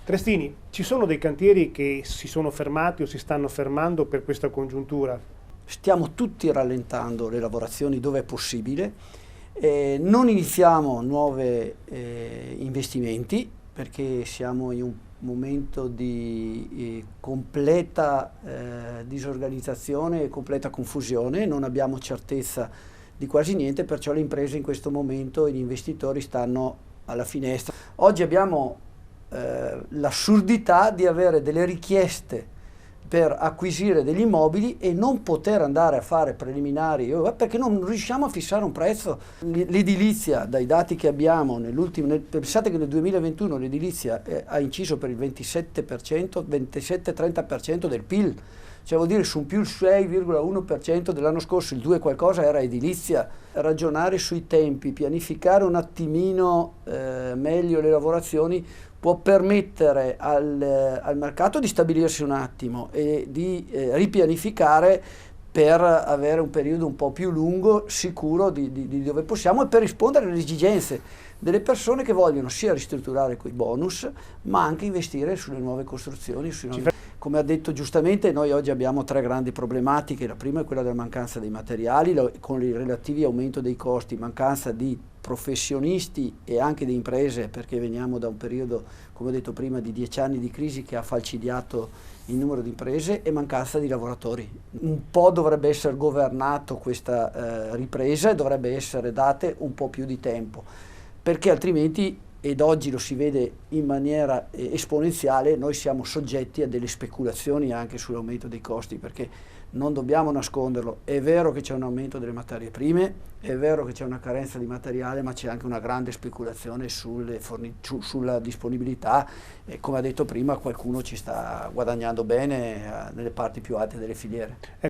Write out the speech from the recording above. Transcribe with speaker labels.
Speaker 1: Trestini, ci sono dei cantieri che si sono fermati o si stanno fermando per questa congiuntura?
Speaker 2: Stiamo tutti rallentando le lavorazioni dove è possibile, non iniziamo nuovi investimenti perché siamo in un momento di completa disorganizzazione e completa confusione, non abbiamo certezza di quasi niente, perciò le imprese in questo momento e gli investitori stanno alla finestra. Oggi abbiamo l'assurdità di avere delle richieste per acquisire degli immobili e non poter andare a fare preliminari perché non riusciamo a fissare un prezzo. L'edilizia, dai dati che abbiamo pensate che nel 2021 l'edilizia ha inciso per il 27%, 27-30% del PIL, cioè vuol dire su più il 6,1% dell'anno scorso, il 2 qualcosa era edilizia. Ragionare sui tempi, pianificare un attimino meglio le lavorazioni può permettere al mercato di stabilirsi un attimo e di ripianificare per avere un periodo un po' più lungo, sicuro di dove possiamo e per rispondere alle esigenze delle persone che vogliono sia ristrutturare quei bonus ma anche investire sulle nuove costruzioni. Come ha detto giustamente, noi oggi abbiamo 3 grandi problematiche. La prima è quella della mancanza dei materiali con i relativi aumento dei costi, mancanza di professionisti e anche di imprese, perché veniamo da un periodo, come ho detto prima, di 10 anni di crisi che ha falcidiato il numero di imprese, e mancanza di lavoratori. Un po' dovrebbe essere governato questa ripresa e dovrebbe essere date un po' più di tempo, perché altrimenti, ed oggi lo si vede in maniera esponenziale, noi siamo soggetti a delle speculazioni anche sull'aumento dei costi, perché non dobbiamo nasconderlo, è vero che c'è un aumento delle materie prime, è vero che c'è una carenza di materiale, ma c'è anche una grande speculazione sulla disponibilità e, come ha detto prima, qualcuno ci sta guadagnando bene nelle parti più alte delle filiere.